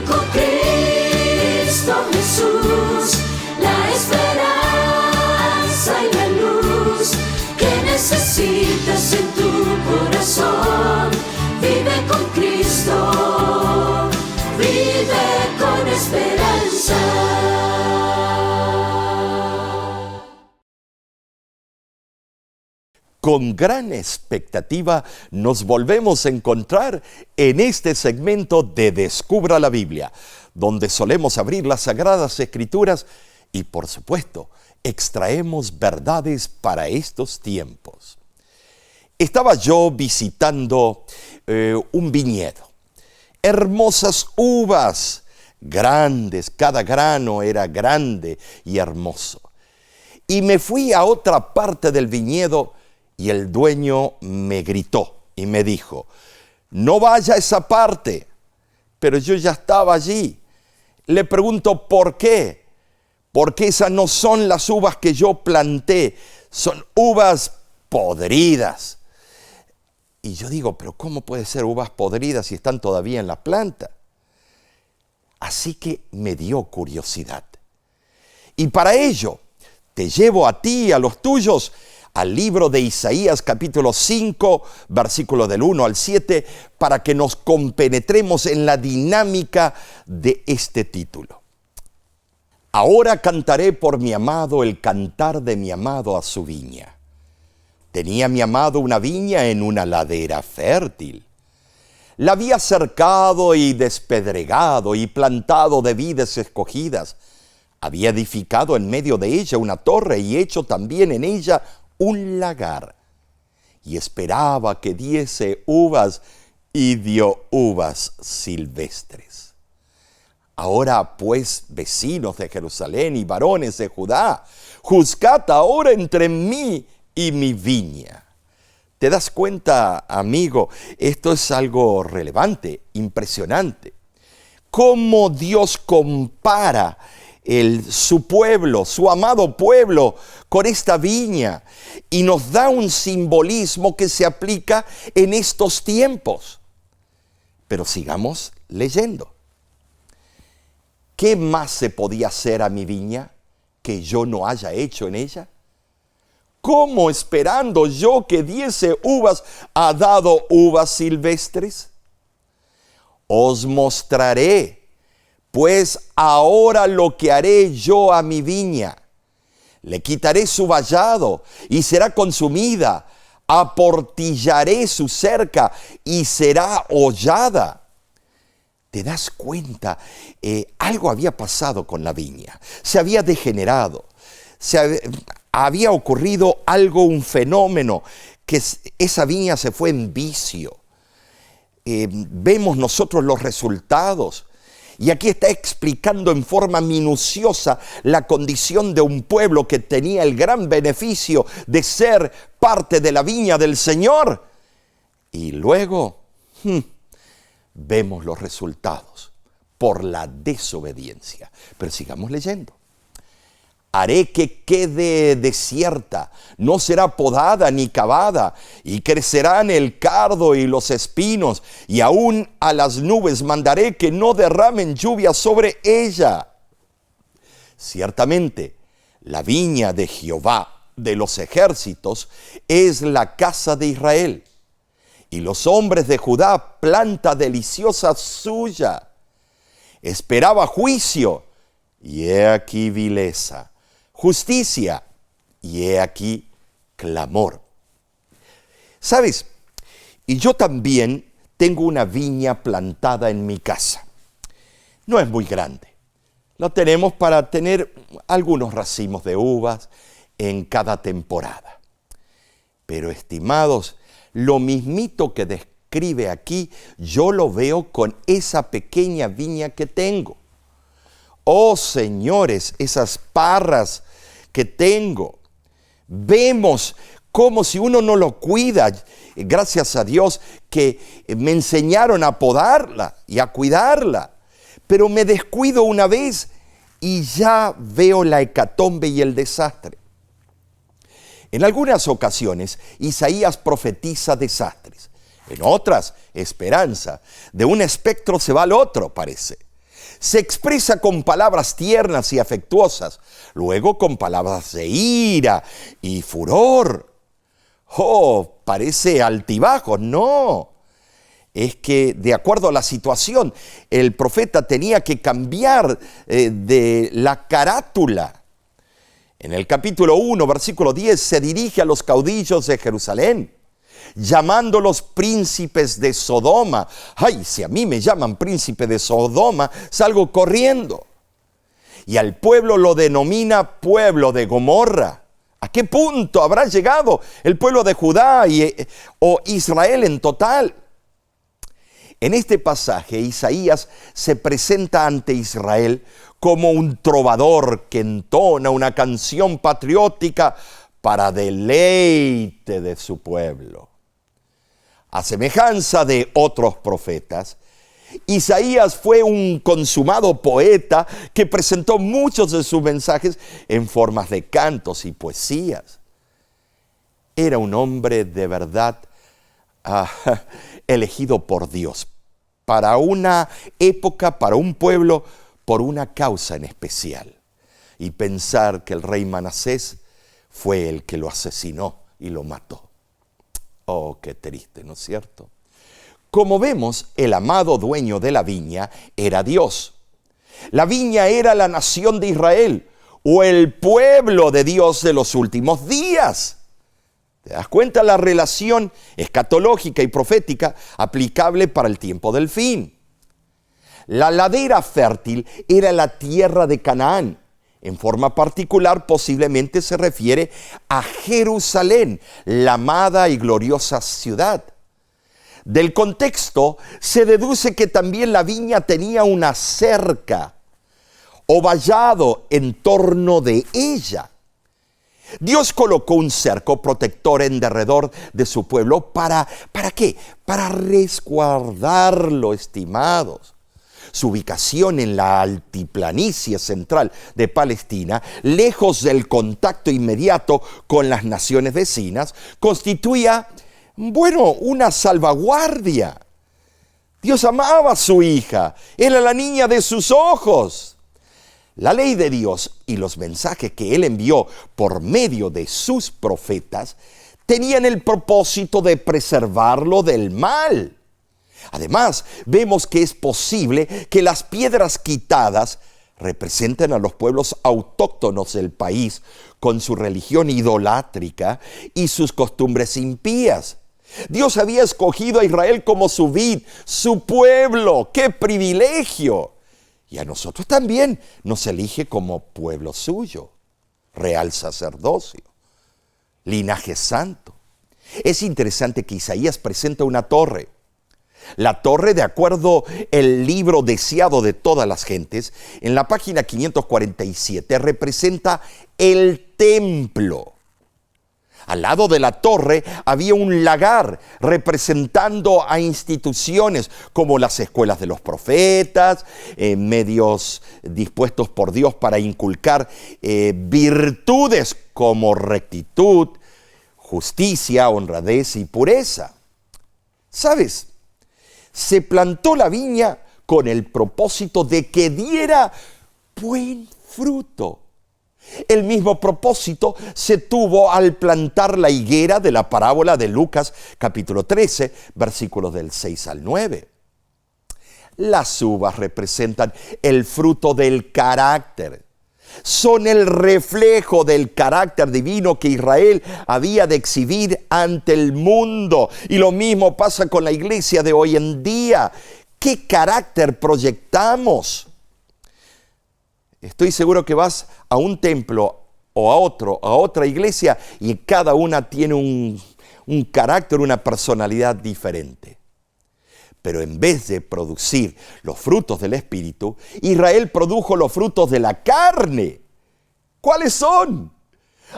con Cristo Jesús, la esperanza y la luz que necesitas en tu corazón. Vive con Cristo, vive con esperanza. Con gran expectativa nos volvemos a encontrar en este segmento de Descubra la Biblia, donde solemos abrir las Sagradas Escrituras y, por supuesto, extraemos verdades para estos tiempos. Estaba yo visitando un viñedo. Hermosas uvas, grandes, cada grano era grande y hermoso. Y me fui a otra parte del viñedo y el dueño me gritó y me dijo: no vaya a esa parte. Pero yo ya estaba allí. Le pregunto: ¿por qué? Porque esas no son las uvas que yo planté, son uvas podridas. Y yo digo: ¿pero cómo puede ser uvas podridas si están todavía en la planta? Así que me dio curiosidad. Y para ello te llevo a ti y a los tuyos al libro de Isaías capítulo 5, versículos del 1 al 7, para que nos compenetremos en la dinámica de este título. Ahora cantaré por mi amado el cantar de mi amado a su viña. Tenía mi amado una viña en una ladera fértil. La había cercado y despedregado y plantado de vides escogidas. Había edificado en medio de ella una torre y hecho también en ella un lagar, y esperaba que diese uvas, y dio uvas silvestres. Ahora pues, vecinos de Jerusalén y varones de Judá, juzgad ahora entre mí y mi viña. ¿Te das cuenta, amigo? Esto es algo relevante, impresionante. Cómo Dios compara su pueblo, su amado pueblo, con esta viña, y nos da un simbolismo que se aplica en estos tiempos. Pero sigamos leyendo. ¿Qué más se podía hacer a mi viña que yo no haya hecho en ella? ¿Cómo, esperando yo que diese uvas, ha dado uvas silvestres? Os mostraré pues ahora lo que haré yo a mi viña. Le quitaré su vallado y será consumida. Aportillaré su cerca y será hollada. ¿Te das cuenta? Algo había pasado con la viña. Se había degenerado. Había ocurrido algo, un fenómeno, que esa viña se fue en vicio. Vemos nosotros los resultados. Y aquí está explicando en forma minuciosa la condición de un pueblo que tenía el gran beneficio de ser parte de la viña del Señor. Y luego vemos los resultados por la desobediencia. Pero sigamos leyendo. Haré que quede desierta, no será podada ni cavada, y crecerán el cardo y los espinos, y aún a las nubes mandaré que no derramen lluvia sobre ella. Ciertamente, la viña de Jehová de los ejércitos es la casa de Israel, y los hombres de Judá planta deliciosa suya. Esperaba juicio, y he aquí vileza. Justicia, y he aquí clamor. ¿Sabes? Y yo también tengo una viña plantada en mi casa. No es muy grande. Lo tenemos para tener algunos racimos de uvas en cada temporada. Pero, estimados, lo mismito que describe aquí, yo lo veo con esa pequeña viña que tengo. Oh, señores, esas parras que tengo. Vemos como si uno no lo cuida. Gracias a Dios que me enseñaron a podarla y a cuidarla. Pero me descuido una vez y ya veo la hecatombe y el desastre. En algunas ocasiones, Isaías profetiza desastres. En otras, esperanza. De un espectro se va al otro, parece. Se expresa con palabras tiernas y afectuosas, luego con palabras de ira y furor. Oh, parece altibajo. No, es que de acuerdo a la situación, el profeta tenía que cambiar de la carátula. En el capítulo 1, versículo 10, se dirige a los caudillos de Jerusalén, llamándolos príncipes de Sodoma. Ay, si a mí me llaman príncipe de Sodoma, salgo corriendo. Y al pueblo lo denomina pueblo de Gomorra. ¿A qué punto habrá llegado el pueblo de Judá o Israel en total? En este pasaje, Isaías se presenta ante Israel como un trovador que entona una canción patriótica para deleite de su pueblo. A semejanza de otros profetas, Isaías fue un consumado poeta que presentó muchos de sus mensajes en formas de cantos y poesías. Era un hombre de verdad elegido por Dios para una época, para un pueblo, por una causa en especial. Y pensar que el rey Manasés fue el que lo asesinó y lo mató. Oh, qué triste, ¿no es cierto? Como vemos, el amado dueño de la viña era Dios. La viña era la nación de Israel o el pueblo de Dios de los últimos días. ¿Te das cuenta la relación escatológica y profética aplicable para el tiempo del fin? La ladera fértil era la tierra de Canaán. En forma particular, posiblemente se refiere a Jerusalén, la amada y gloriosa ciudad. Del contexto se deduce que también la viña tenía una cerca o vallado en torno de ella. Dios colocó un cerco protector en derredor de su pueblo. ¿Para qué? Para resguardarlo, estimados. Su ubicación en la altiplanicie central de Palestina, lejos del contacto inmediato con las naciones vecinas, constituía, una salvaguardia. Dios amaba a su hija, era la niña de sus ojos. La ley de Dios y los mensajes que Él envió por medio de sus profetas tenían el propósito de preservarlo del mal. Además, vemos que es posible que las piedras quitadas representen a los pueblos autóctonos del país con su religión idolátrica y sus costumbres impías. Dios había escogido a Israel como su vid, su pueblo. ¡Qué privilegio! Y a nosotros también nos elige como pueblo suyo, real sacerdocio, linaje santo. Es interesante que Isaías presenta una torre. La torre, de acuerdo al libro deseado de todas las gentes, en la página 547 representa el templo. Al lado de la torre había un lagar representando a instituciones como las escuelas de los profetas, medios dispuestos por Dios para inculcar virtudes como rectitud, justicia, honradez y pureza. ¿Sabes? Se plantó la viña con el propósito de que diera buen fruto. El mismo propósito se tuvo al plantar la higuera de la parábola de Lucas capítulo 13, versículos del 6 al 9. Las uvas representan el fruto del carácter. Son el reflejo del carácter divino que Israel había de exhibir ante el mundo. Y lo mismo pasa con la iglesia de hoy en día. ¿Qué carácter proyectamos? Estoy seguro que vas a un templo o a otra iglesia y cada una tiene un carácter, una personalidad diferente. Pero en vez de producir los frutos del Espíritu, Israel produjo los frutos de la carne. ¿Cuáles son?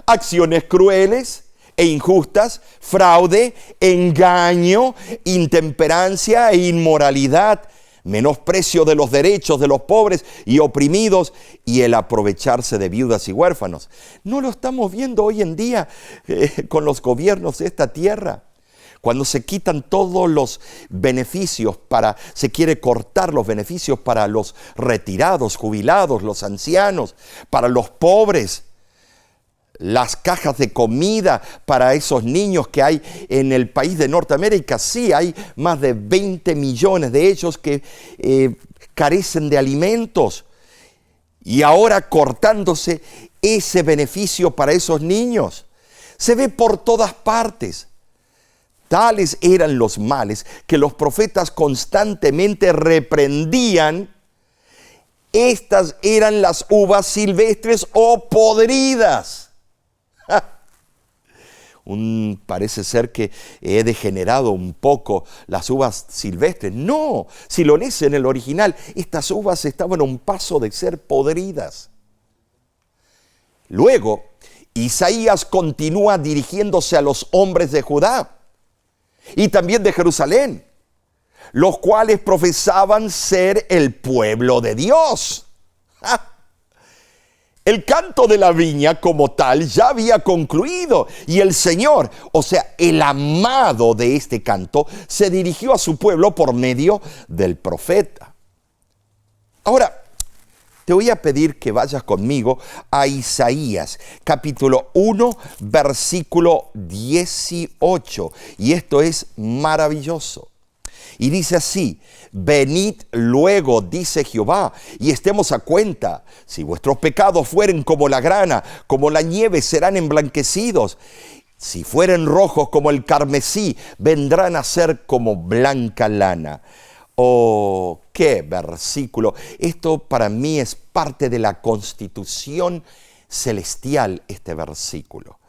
Acciones crueles e injustas, fraude, engaño, intemperancia e inmoralidad, menosprecio de los derechos de los pobres y oprimidos y el aprovecharse de viudas y huérfanos. ¿No lo estamos viendo hoy en día con los gobiernos de esta tierra? Cuando se quitan todos los beneficios se quiere cortar los beneficios para los retirados, jubilados, los ancianos, para los pobres, las cajas de comida para esos niños que hay en el país de Norteamérica. Sí, hay más de 20 millones de ellos que carecen de alimentos. Y ahora cortándose ese beneficio para esos niños. Se ve por todas partes. Tales eran los males que los profetas constantemente reprendían. Estas eran las uvas silvestres o podridas. Parece ser que he degenerado un poco las uvas silvestres. No, si lo lees en el original, estas uvas estaban a un paso de ser podridas. Luego, Isaías continúa dirigiéndose a los hombres de Judá y también de Jerusalén, los cuales profesaban ser el pueblo de Dios. ¡Ja! El canto de la viña como tal ya había concluido y el Señor, o sea, el amado de este canto, se dirigió a su pueblo por medio del profeta. Ahora, te voy a pedir que vayas conmigo a Isaías, capítulo 1, versículo 18. Y esto es maravilloso. Y dice así: venid luego, dice Jehová, y estemos a cuenta. Si vuestros pecados fueren como la grana, como la nieve, serán emblanquecidos. Si fueren rojos como el carmesí, vendrán a ser como blanca lana. Oh, qué versículo. Esto para mí es parte de la constitución celestial, este versículo.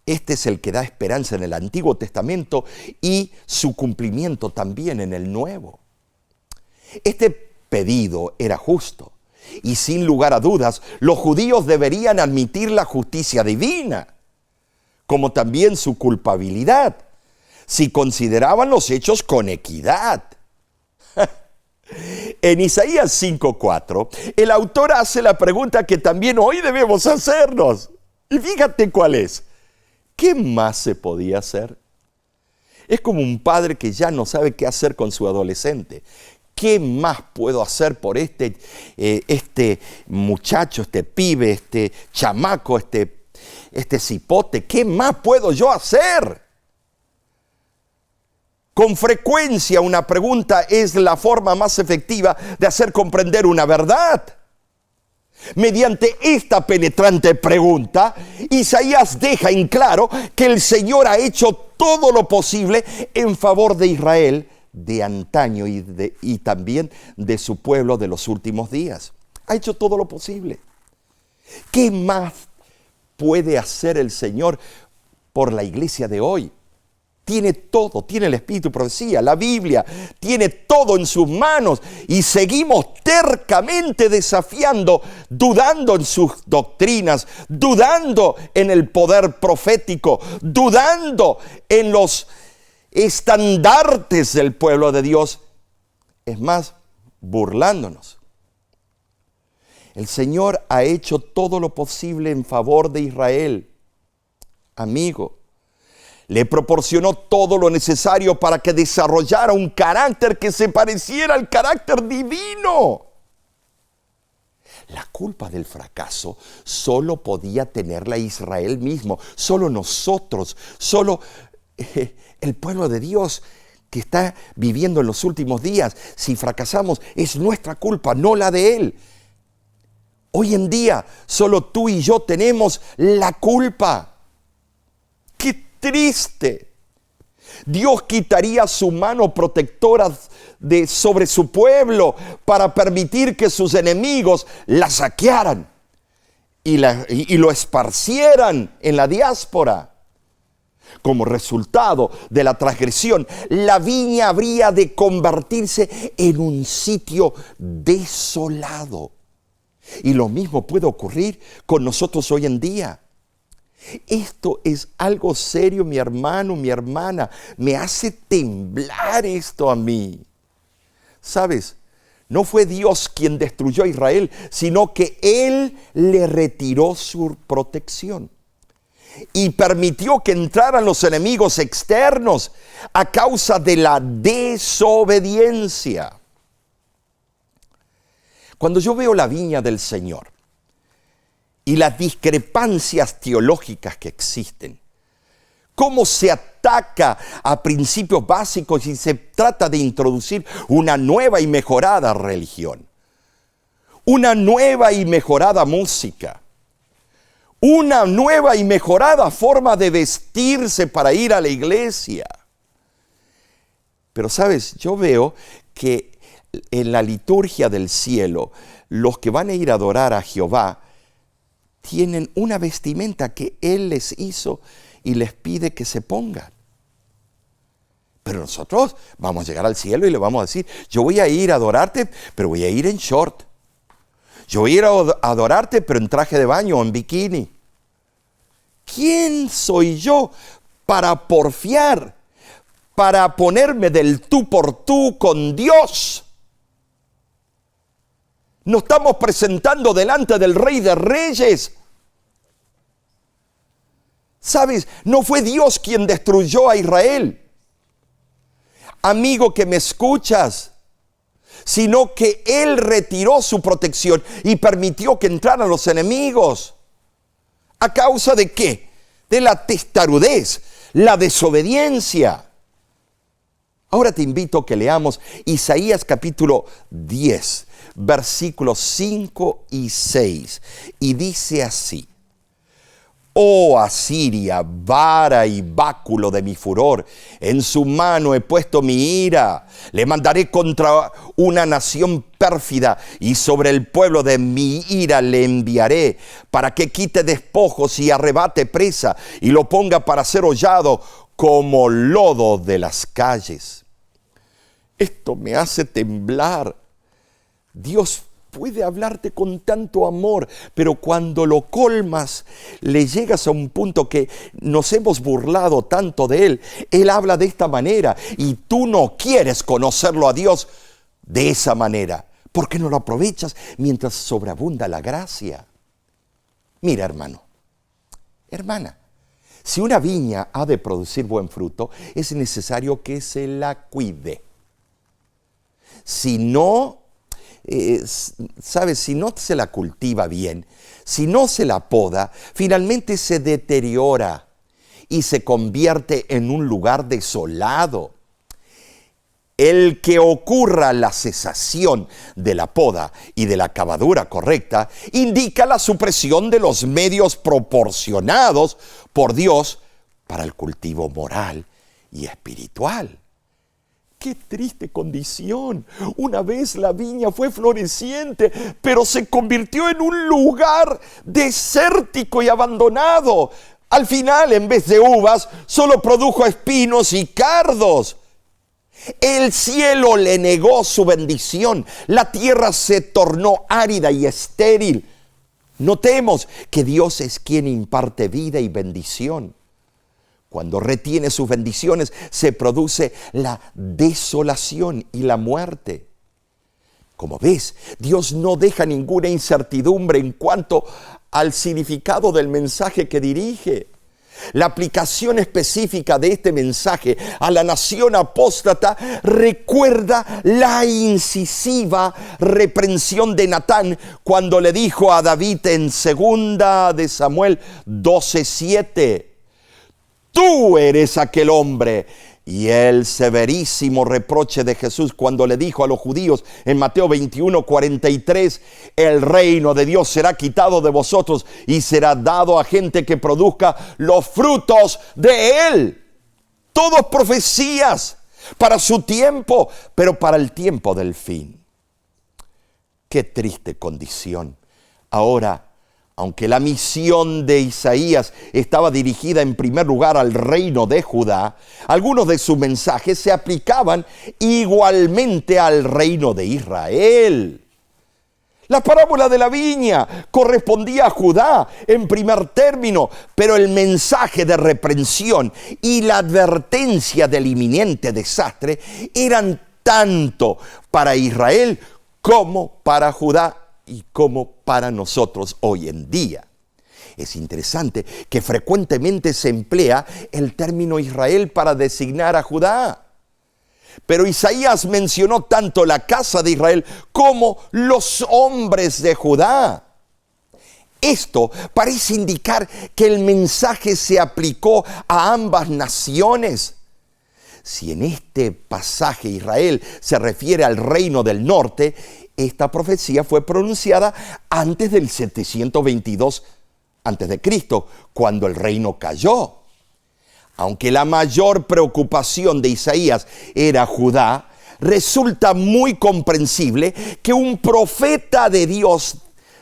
Este es el que da esperanza en el Antiguo Testamento y su cumplimiento también en el Nuevo. Este pedido era justo y sin lugar a dudas los judíos deberían admitir la justicia divina, como también su culpabilidad, si consideraban los hechos con equidad. En Isaías 5:4, el autor hace la pregunta que también hoy debemos hacernos. Y fíjate cuál es. ¿Qué más se podía hacer? Es como un padre que ya no sabe qué hacer con su adolescente. ¿Qué más puedo hacer por este muchacho, este pibe, este chamaco, este cipote? ¿Qué más puedo yo hacer? Con frecuencia una pregunta es la forma más efectiva de hacer comprender una verdad. Mediante esta penetrante pregunta, Isaías deja en claro que el Señor ha hecho todo lo posible en favor de Israel de antaño y también de su pueblo de los últimos días. Ha hecho todo lo posible. ¿Qué más puede hacer el Señor por la iglesia de hoy? Tiene todo, tiene el Espíritu de profecía, la Biblia, tiene todo en sus manos y seguimos tercamente desafiando, dudando en sus doctrinas, dudando en el poder profético, dudando en los estandartes del pueblo de Dios. Es más, burlándonos. El Señor ha hecho todo lo posible en favor de Israel. Amigo, le proporcionó todo lo necesario para que desarrollara un carácter que se pareciera al carácter divino. La culpa del fracaso solo podía tenerla Israel mismo, solo nosotros, solo el pueblo de Dios que está viviendo en los últimos días. Si fracasamos es nuestra culpa, no la de Él. Hoy en día solo tú y yo tenemos la culpa. ¡Qué triste! Dios quitaría su mano protectora sobre su pueblo para permitir que sus enemigos la saquearan y lo esparcieran en la diáspora. Como resultado de la transgresión, la viña habría de convertirse en un sitio desolado. Y lo mismo puede ocurrir con nosotros hoy en día. Esto es algo serio, mi hermano, mi hermana. Me hace temblar esto a mí. ¿Sabes? No fue Dios quien destruyó a Israel, sino que Él le retiró su protección. y permitió que entraran los enemigos externos a causa de la desobediencia. Cuando yo veo la viña del Señor y las discrepancias teológicas que existen, cómo se ataca a principios básicos y se trata de introducir una nueva y mejorada religión, una nueva y mejorada música, una nueva y mejorada forma de vestirse para ir a la iglesia. Pero sabes, yo veo que en la liturgia del cielo, los que van a ir a adorar a Jehová tienen una vestimenta que Él les hizo y les pide que se pongan. Pero nosotros vamos a llegar al cielo y le vamos a decir, yo voy a ir a adorarte, pero voy a ir en short. Yo voy a ir a adorarte, pero en traje de baño o en bikini. ¿Quién soy yo para porfiar, para ponerme del tú por tú con Dios? Nos estamos presentando delante del Rey de Reyes. ¿Sabes? No fue Dios quien destruyó a Israel. Amigo que me escuchas, sino que Él retiró su protección y permitió que entraran los enemigos. ¿A causa de qué? De la testarudez, la desobediencia. Ahora te invito a que leamos Isaías capítulo 10, versículos 5 y 6. Y dice así: Oh Asiria, vara y báculo de mi furor, en su mano he puesto mi ira. Le mandaré contra una nación pérfida y sobre el pueblo de mi ira le enviaré, para que quite despojos y arrebate presa y lo ponga para ser hollado como lodo de las calles. Esto me hace temblar. Dios puede hablarte con tanto amor, pero cuando lo colmas, le llegas a un punto que nos hemos burlado tanto de Él. Él habla de esta manera y tú no quieres conocerlo a Dios de esa manera. ¿Por qué no lo aprovechas mientras sobreabunda la gracia? Mira, hermano, hermana, si una viña ha de producir buen fruto, es necesario que se la cuide. Si no, ¿sabes? Si no se la cultiva bien, si no se la poda, finalmente se deteriora y se convierte en un lugar desolado. El que ocurra la cesación de la poda y de la cavadura correcta indica la supresión de los medios proporcionados por Dios para el cultivo moral y espiritual. ¡Qué triste condición! Una vez la viña fue floreciente, pero se convirtió en un lugar desértico y abandonado. Al final, en vez de uvas, solo produjo espinos y cardos. El cielo le negó su bendición. La tierra se tornó árida y estéril. Notemos que Dios es quien imparte vida y bendición. Cuando retiene sus bendiciones, se produce la desolación y la muerte. Como ves, Dios no deja ninguna incertidumbre en cuanto al significado del mensaje que dirige. La aplicación específica de este mensaje a la nación apóstata recuerda la incisiva reprensión de Natán cuando le dijo a David en 2 de Samuel 12:7: Tú eres aquel hombre. Y el severísimo reproche de Jesús cuando le dijo a los judíos en Mateo 21:43: el reino de Dios será quitado de vosotros y será dado a gente que produzca los frutos de él. Todos profecías para su tiempo, pero para el tiempo del fin. Qué triste condición. Ahora, aunque la misión de Isaías estaba dirigida en primer lugar al reino de Judá, algunos de sus mensajes se aplicaban igualmente al reino de Israel. La parábola de la viña correspondía a Judá en primer término, pero el mensaje de reprensión y la advertencia del inminente desastre eran tanto para Israel como para Judá y como para nosotros hoy en día. Es interesante que frecuentemente se emplea el término Israel para designar a Judá. Pero Isaías mencionó tanto la casa de Israel como los hombres de Judá. Esto parece indicar que el mensaje se aplicó a ambas naciones. Si en este pasaje Israel se refiere al reino del norte, esta profecía fue pronunciada antes del 722 a.C., cuando el reino cayó. Aunque la mayor preocupación de Isaías era Judá, resulta muy comprensible que un profeta de Dios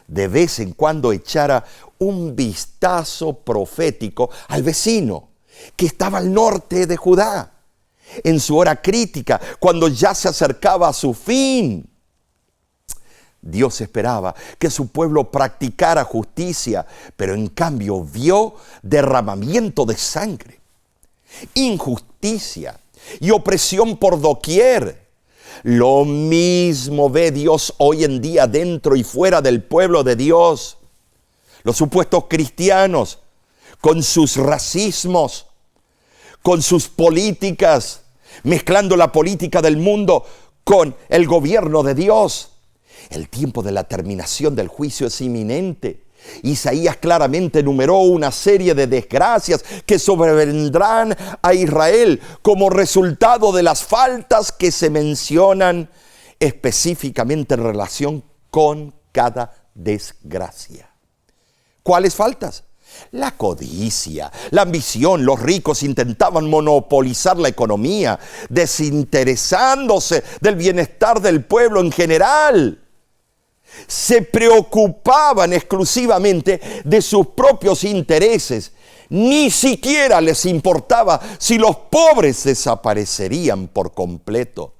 de vez en cuando echara un vistazo profético al vecino, que estaba al norte de Judá, en su hora crítica, cuando ya se acercaba a su fin. Dios esperaba que su pueblo practicara justicia, pero en cambio vio derramamiento de sangre, injusticia y opresión por doquier. Lo mismo ve Dios hoy en día dentro y fuera del pueblo de Dios. Los supuestos cristianos, con sus racismos, con sus políticas, mezclando la política del mundo con el gobierno de Dios. El tiempo de la terminación del juicio es inminente. Isaías claramente enumeró una serie de desgracias que sobrevendrán a Israel como resultado de las faltas que se mencionan específicamente en relación con cada desgracia. ¿Cuáles faltas? La codicia, la ambición. Los ricos intentaban monopolizar la economía, desinteresándose del bienestar del pueblo en general. Se preocupaban exclusivamente de sus propios intereses. Ni siquiera les importaba si los pobres desaparecerían por completo.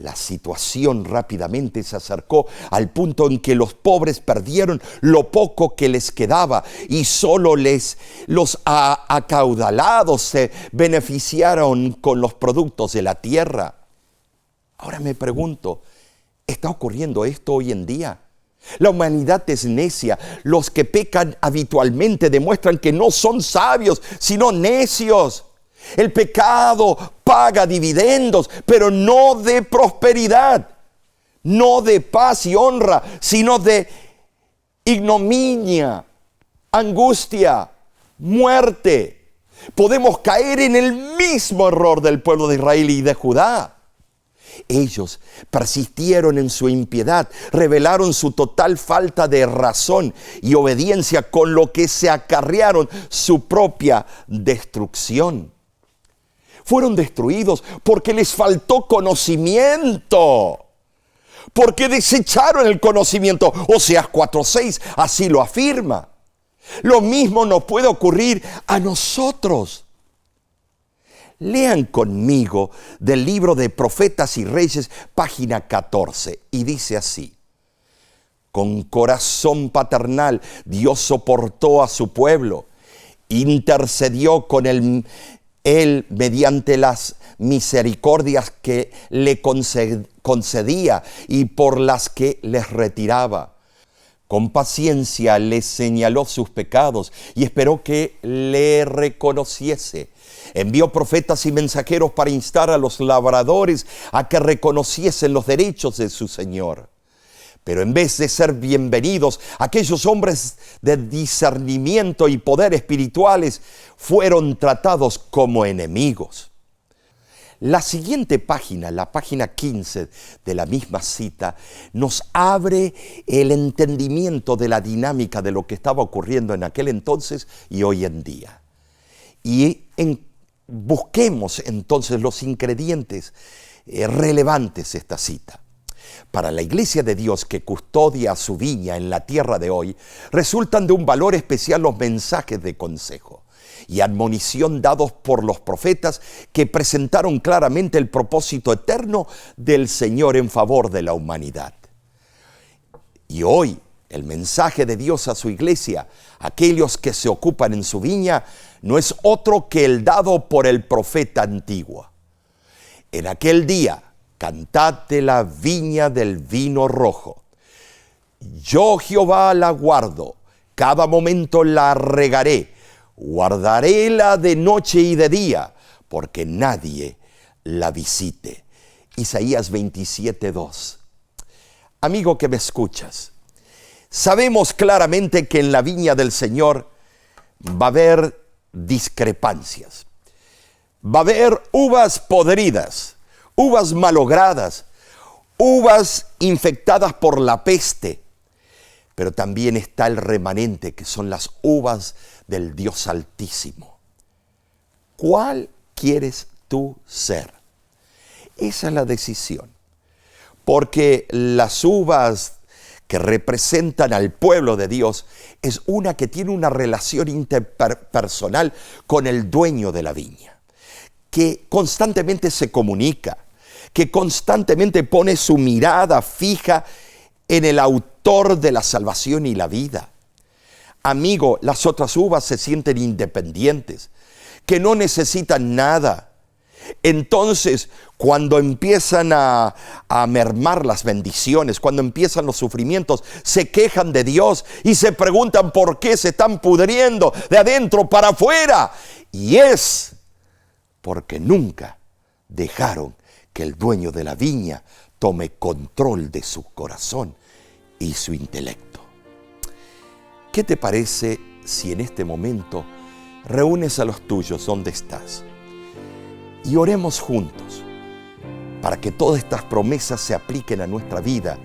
La situación rápidamente se acercó al punto en que los pobres perdieron lo poco que les quedaba y solo los acaudalados se beneficiaron con los productos de la tierra. Ahora me pregunto, ¿está ocurriendo esto hoy en día? La humanidad es necia. Los que pecan habitualmente demuestran que no son sabios, sino necios. El pecado paga dividendos, pero no de prosperidad, no de paz y honra, sino de ignominia, angustia, muerte. Podemos caer en el mismo error del pueblo de Israel y de Judá. Ellos persistieron en su impiedad, revelaron su total falta de razón y obediencia, con lo que se acarrearon su propia destrucción. Fueron destruidos porque les faltó conocimiento, porque desecharon el conocimiento. Oseas 4:6 así lo afirma. Lo mismo nos puede ocurrir a nosotros. Lean conmigo del libro de Profetas y Reyes, página 14, y dice así: con corazón paternal Dios soportó a su pueblo, intercedió con él mediante las misericordias que le concedía y por las que les retiraba. Con paciencia les señaló sus pecados y esperó que le reconociese. Envió profetas y mensajeros para instar a los labradores a que reconociesen los derechos de su Señor. Pero en vez de ser bienvenidos, aquellos hombres de discernimiento y poder espirituales fueron tratados como enemigos. La siguiente página, la página 15 de la misma cita, nos abre el entendimiento de la dinámica de lo que estaba ocurriendo en aquel entonces y hoy en día. Y busquemos entonces los ingredientes relevantes de esta cita. Para la iglesia de Dios que custodia su viña en la tierra de hoy, resultan de un valor especial los mensajes de consejo y admonición dados por los profetas que presentaron claramente el propósito eterno del Señor en favor de la humanidad. Y hoy, el mensaje de Dios a su iglesia, aquellos que se ocupan en su viña, no es otro que el dado por el profeta antiguo. En aquel día, cantad de la viña del vino rojo. Yo Jehová la guardo, cada momento la regaré, guardaréla de noche y de día, porque nadie la visite. Isaías 27:2. Amigo que me escuchas, sabemos claramente que en la viña del Señor va a haber discrepancias. Va a haber uvas podridas, uvas malogradas, uvas infectadas por la peste. Pero también está el remanente, que son las uvas del Dios Altísimo. ¿Cuál quieres tú ser? Esa es la decisión. Porque las uvas que representan al pueblo de Dios es una que tiene una relación interpersonal con el dueño de la viña, que constantemente se comunica, que constantemente pone su mirada fija en el autor de la salvación y la vida. Amigo, las otras uvas se sienten independientes, que no necesitan nada. Entonces, cuando empiezan a mermar las bendiciones, cuando empiezan los sufrimientos, se quejan de Dios y se preguntan por qué se están pudriendo de adentro para afuera. Y es porque nunca dejaron que el dueño de la viña tome control de su corazón y su intelecto. ¿Qué te parece si en este momento reúnes a los tuyos donde estás y oremos juntos para que todas estas promesas se apliquen a nuestra vida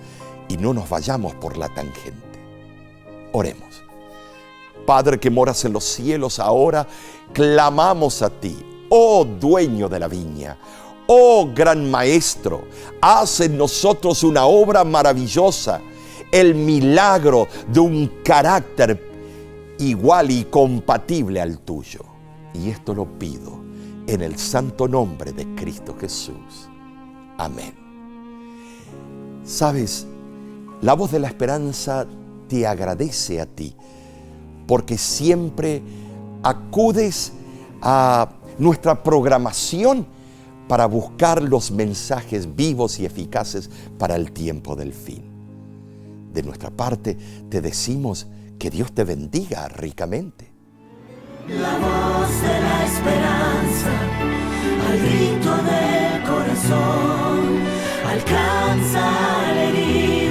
y no nos vayamos por la tangente? Oremos. Padre que moras en los cielos, ahora clamamos a ti, oh dueño de la viña, oh gran maestro, haz en nosotros una obra maravillosa, el milagro de un carácter igual y compatible al tuyo. Y esto lo pido en el santo nombre de Cristo Jesús. Amén. Sabes, la voz de la esperanza te agradece a ti, porque siempre acudes a nuestra programación para buscar los mensajes vivos y eficaces para el tiempo del fin. De nuestra parte, te decimos que Dios te bendiga ricamente. La voz de la esperanza, al grito del corazón, alcanza alegría.